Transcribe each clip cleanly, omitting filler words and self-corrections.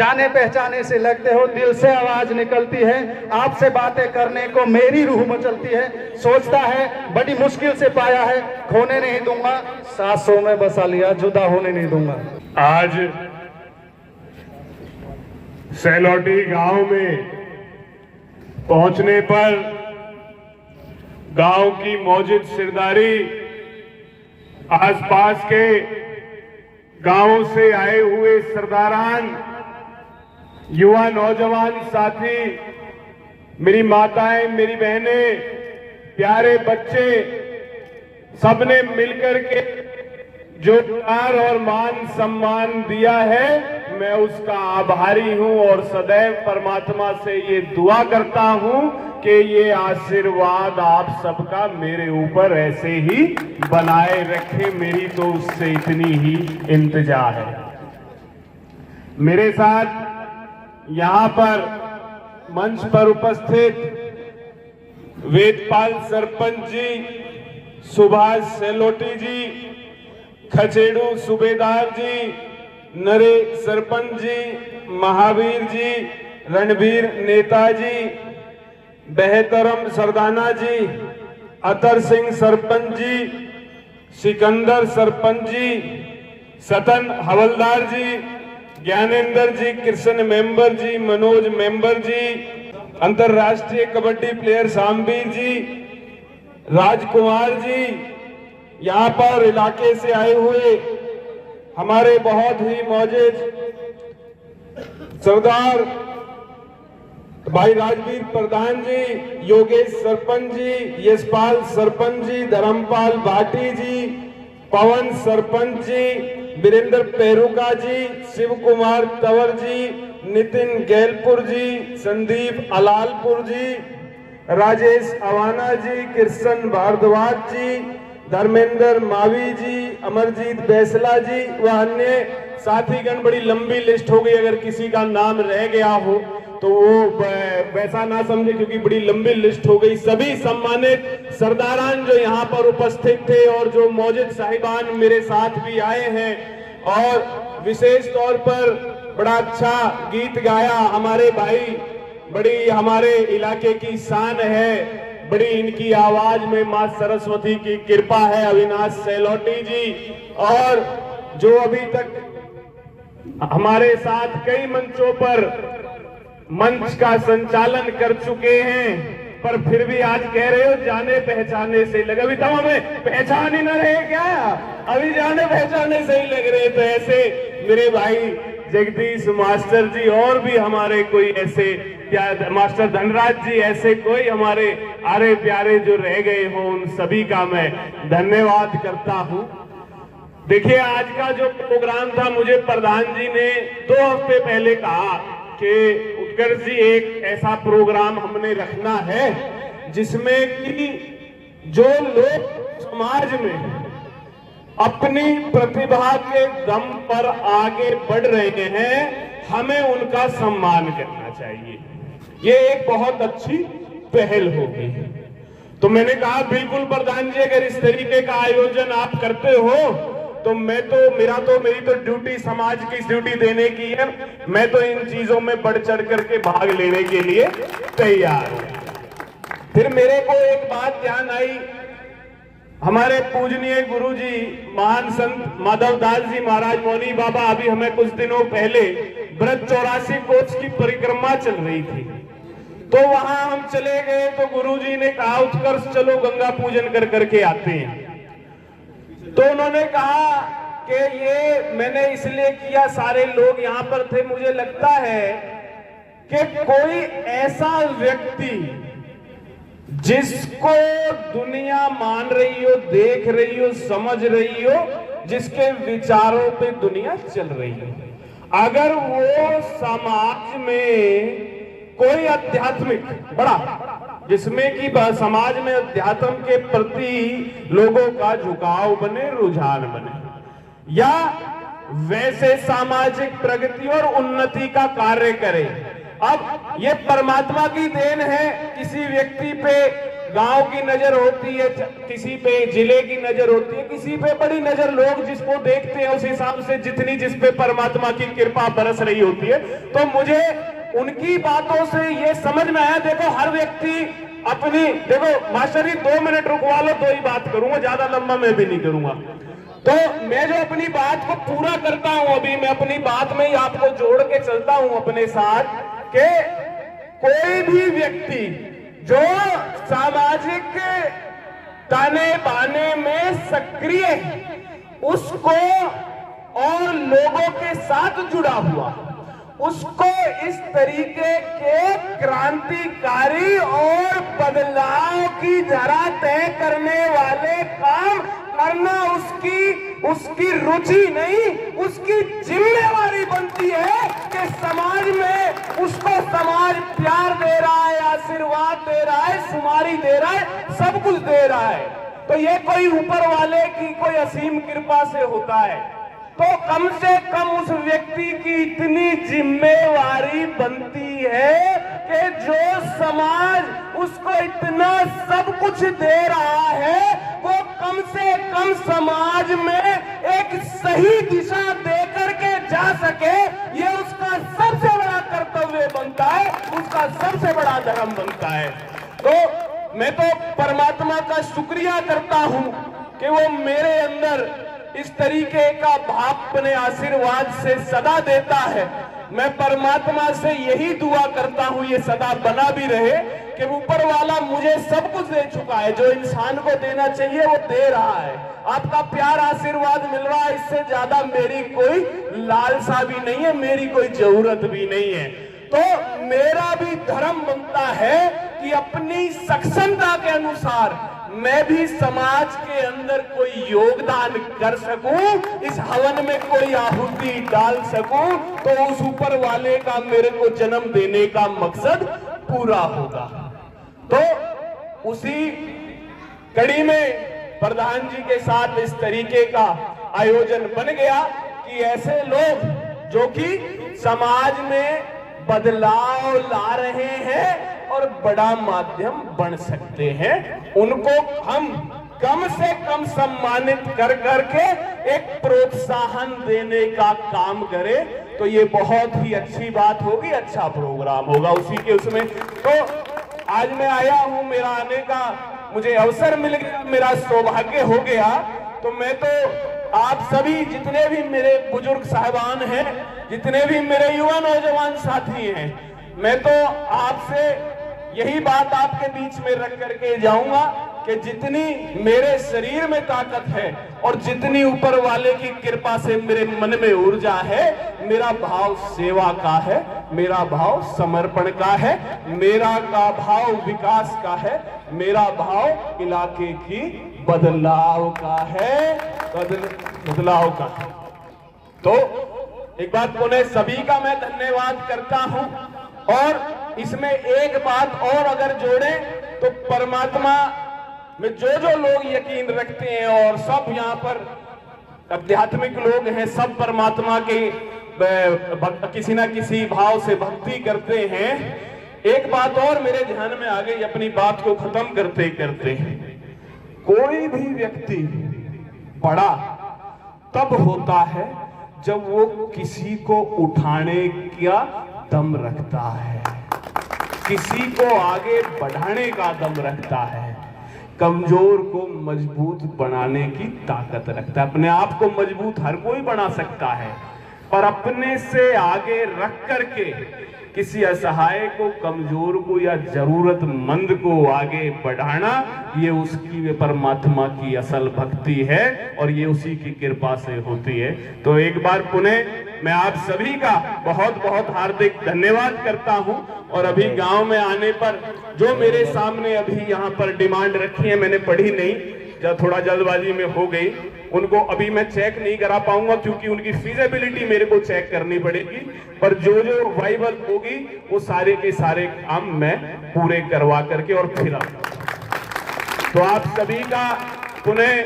जाने पहचाने से लगते हो, दिल से आवाज निकलती है, आपसे बातें करने को मेरी रूह मचलती है। सोचता है बड़ी मुश्किल से पाया है, खोने नहीं दूंगा, सांसों में बसा लिया, जुदा होने नहीं दूंगा। आज सैलोटी गांव में पहुंचने पर गांव की मौजूद सिरदारी, आसपास के गांवों से आए हुए सरदारान, युवा नौजवान साथी, मेरी माताएं, मेरी बहनें, प्यारे बच्चे, सबने मिलकर के जो प्यार और मान सम्मान दिया है, मैं उसका आभारी हूं और सदैव परमात्मा से ये दुआ करता हूं कि ये आशीर्वाद आप सबका मेरे ऊपर ऐसे ही बनाए रखे। मेरी तो उससे इतनी ही इंतजा है। मेरे साथ यहां पर मंच पर उपस्थित वेदपाल सरपंच जी, सुभाष सेलोटी जी, खचेड़ू सूबेदार जी, नरे सरपंच जी, महावीर जी, रणबीर नेताजी, बेहतरम सरदाना जी, अतर सिंह सरपंच जी, सिकंदर सरपंच जी, सतन हवलदार जी, ज्ञानेंद्र जी, कृष्ण मेंबर जी, मनोज मेंबर जी, अंतरराष्ट्रीय कबड्डी प्लेयर शामवीर जी, राजकुमार जी, यहाँ पर इलाके से आए हुए हमारे बहुत ही मौजूद सरदार भाई राजवीर प्रधान जी, योगेश सरपंच जी, यशपाल सरपंच जी, धर्मपाल भाटी जी, पवन सरपंच जी, वीरेंद्र पेरुका जी, शिव कुमार तंवर जी, नितिन गैलपुर जी, संदीप अलालपुर जी, राजेश अवाना जी, कृष्ण भारद्वाज जी, धर्मेंद्र मावी जी, अमरजीत बैसला जी व अन्य साथीगण। बड़ी लंबी लिस्ट हो गई, अगर किसी का नाम रह गया हो तो वो वैसा ना समझे, क्योंकि बड़ी लंबी लिस्ट हो गई। सभी सम्मानित सरदारान जो यहाँ पर उपस्थित थे और जो मौजूद साहिबान मेरे साथ भी आए हैं, और विशेष तौर पर बड़ा अच्छा गीत गाया हमारे भाई, बड़ी हमारे इलाके की शान है, बड़ी इनकी आवाज में मां सरस्वती की कृपा है, अविनाश सेलोटी जी, और जो अभी तक हमारे साथ कई मंचों पर मंच का संचालन कर चुके हैं, पर फिर भी आज कह रहे हो जाने पहचाने से लगे। अभी तब हमें पहचान ही न रहे क्या, अभी जाने पहचाने से ही लग रहे। तो ऐसे मेरे भाई जगदीश मास्टर जी, और भी हमारे कोई ऐसे मास्टर धनराज जी, ऐसे कोई हमारे आरे प्यारे जो रह गए हो, उन सभी का मैं धन्यवाद करता हूं। देखिए, आज का जो प्रोग्राम था, मुझे प्रधान जी ने 2 हफ्ते पहले कहा कि उत्कर्ष जी एक ऐसा प्रोग्राम हमने रखना है जिसमें कि जो लोग समाज में अपनी प्रतिभा के दम पर आगे बढ़ रहे हैं, हमें उनका सम्मान करना चाहिए। ये एक बहुत अच्छी पहल होगी। तो मैंने कहा बिल्कुल प्रधान जी, अगर इस तरीके का आयोजन आप करते हो तो मेरी तो ड्यूटी समाज की ड्यूटी देने की है। मैं तो इन चीजों में बढ़ चढ़ करके भाग लेने के लिए तैयार हूं। फिर मेरे को एक बात ध्यान आई, हमारे पूजनीय गुरु जी महान संत माधवदास जी महाराज मौनी बाबा, अभी हमें कुछ दिनों पहले ब्रज 84 कोस की परिक्रमा चल रही थी, तो वहां हम चले गए। तो गुरु जी ने कहा उत्कर्ष चलो गंगा पूजन कर करके आते हैं। तो उन्होंने कहा कि ये मैंने इसलिए किया, सारे लोग यहां पर थे, मुझे लगता है कि कोई ऐसा व्यक्ति जिसको दुनिया मान रही हो, देख रही हो, समझ रही हो, जिसके विचारों पे दुनिया चल रही है, अगर वो समाज में कोई आध्यात्मिक बड़ा, जिसमें कि समाज में अध्यात्म के प्रति लोगों का झुकाव बने, रुझान बने, या वैसे सामाजिक प्रगति और उन्नति का कार्य करे। अब ये परमात्मा की देन है, किसी व्यक्ति पे गांव की नजर होती है, किसी पे जिले की नजर होती है, किसी पे बड़ी नजर, लोग जिसको देखते हैं उस हिसाब से जितनी जिस पे परमात्मा की कृपा बरस रही होती है। तो मुझे उनकी बातों से ये समझ में आया, देखो हर व्यक्ति अपनी, देखो मास्टर जी 2 मिनट रुकवा लो, 2 ही बात करूंगा, ज्यादा लंबा मैं भी नहीं करूंगा। तो मैं जो अपनी बात को पूरा करता हूं, अभी मैं अपनी बात में ही आपको जोड़ के चलता हूं अपने साथ, कि कोई भी व्यक्ति जो सामाजिक ताने बाने में सक्रिय है, उसको और लोगों के साथ जुड़ा हुआ, उसको इस तरीके के क्रांतिकारी और बदलाव की धरा तय करने वाले काम करना उसकी रुचि नहीं, उसकी जिम्मेवारी बनती है कि समाज में उसको समाज प्यार दे रहा है, आशीर्वाद दे रहा है, शुमारी दे रहा है, सब कुछ दे रहा है। तो ये कोई ऊपर वाले की कोई असीम कृपा से होता है। तो कम से कम उस व्यक्ति की इतनी जिम्मेवारी बनती है कि जो समाज उसको इतना सब कुछ दे रहा है, वो कम से कम समाज में एक सही दिशा दे करके जा सके, ये उसका सबसे बड़ा कर्तव्य बनता है, उसका सबसे बड़ा धर्म बनता है। तो मैं तो परमात्मा का शुक्रिया करता हूं कि वो मेरे अंदर इस तरीके का भाव अपने आशीर्वाद से सदा देता है। मैं परमात्मा से यही दुआ करता हूं, ये सदा बना भी रहे, कि ऊपर वाला मुझे सब कुछ दे चुका है, जो इंसान को देना चाहिए वो दे रहा है। आपका प्यार आशीर्वाद मिल रहा है, इससे ज्यादा मेरी कोई लालसा भी नहीं है, मेरी कोई जरूरत भी नहीं है। तो मेरा भी धर्म बनता है कि अपनी सक्षमता के अनुसार मैं भी समाज के अंदर कोई योगदान कर सकूं, इस हवन में कोई आहुति डाल सकूं, तो उस ऊपर वाले का मेरे को जन्म देने का मकसद पूरा होगा। तो उसी कड़ी में प्रधान जी के साथ इस तरीके का आयोजन बन गया कि ऐसे लोग जो कि समाज में बदलाव ला रहे हैं और बड़ा माध्यम बन सकते हैं, उनको हम कम से कम सम्मानित कर करके एक प्रोत्साहन देने का काम करें, तो ये बहुत ही अच्छी बात होगी, अच्छा प्रोग्राम होगा उसी के उसमें। तो आज मैं आया हूं, मेरा आने का मुझे अवसर मिल गया, मेरा सौभाग्य हो गया। तो मैं तो आप सभी जितने भी मेरे बुजुर्ग साहबान हैं, जितने भी मेरे युवा नौजवान साथी हैं, मैं तो आपसे यही बात आपके बीच में रख करके जाऊंगा कि जितनी मेरे शरीर में ताकत है और जितनी ऊपर वाले की कृपा से मेरे मन में ऊर्जा है, मेरा भाव सेवा का है, मेरा भाव समर्पण का है, मेरा का भाव विकास का है, मेरा भाव इलाके की बदलाव का है, बदलाव का। तो एक बात पुनः सभी का मैं धन्यवाद करता हूं, और इसमें एक बात और अगर जोड़े तो परमात्मा में जो लोग यकीन रखते हैं और सब यहाँ पर आध्यात्मिक लोग हैं, सब परमात्मा के किसी ना किसी भाव से भक्ति करते हैं। एक बात और मेरे ध्यान में आ गई अपनी बात को खत्म करते करते, कोई भी व्यक्ति बड़ा तब होता है जब वो किसी को उठाने का दम रखता है, किसी को आगे बढ़ाने का दम रखता है, कमजोर को मजबूत बनाने की ताकत रखता है। अपने आप को मजबूत हर कोई बना सकता है, पर अपने से आगे रख करके किसी असहाय को, कमजोर को या जरूरतमंद को आगे बढ़ाना, ये उसकी परमात्मा की असल भक्ति है और ये उसी की कृपा से होती है। तो एक बार पुनः मैं आप सभी का बहुत बहुत हार्दिक धन्यवाद करता हूं। और अभी गांव में आने पर जो मेरे सामने अभी यहाँ पर डिमांड रखी है, मैंने पढ़ी नहीं, जब थोड़ा जल्दबाजी में हो गई, उनको अभी मैं चेक नहीं करा पाऊंगा क्योंकि उनकी फीजिबिलिटी मेरे को चेक करनी पड़ेगी, पर जो वाइबल होगी वो सारे के सारे काम मैं पूरे करवा करके और फिर तो आप सभी का पुनः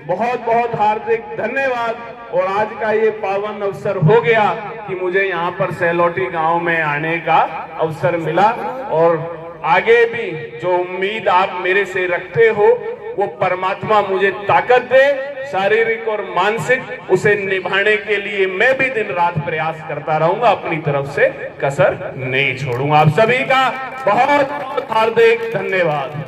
बहुत बहुत हार्दिक धन्यवाद। और आज का ये पावन अवसर हो गया कि मुझे यहाँ पर सैलोटी गांव में आने का अवसर मिला, और आगे भी जो उम्मीद आप मेरे से रखते हो वो परमात्मा मुझे ताकत दे, शारीरिक और मानसिक, उसे निभाने के लिए मैं भी दिन रात प्रयास करता रहूंगा, अपनी तरफ से कसर नहीं छोड़ूंगा। आप सभी का बहुत बहुत हार्दिक धन्यवाद।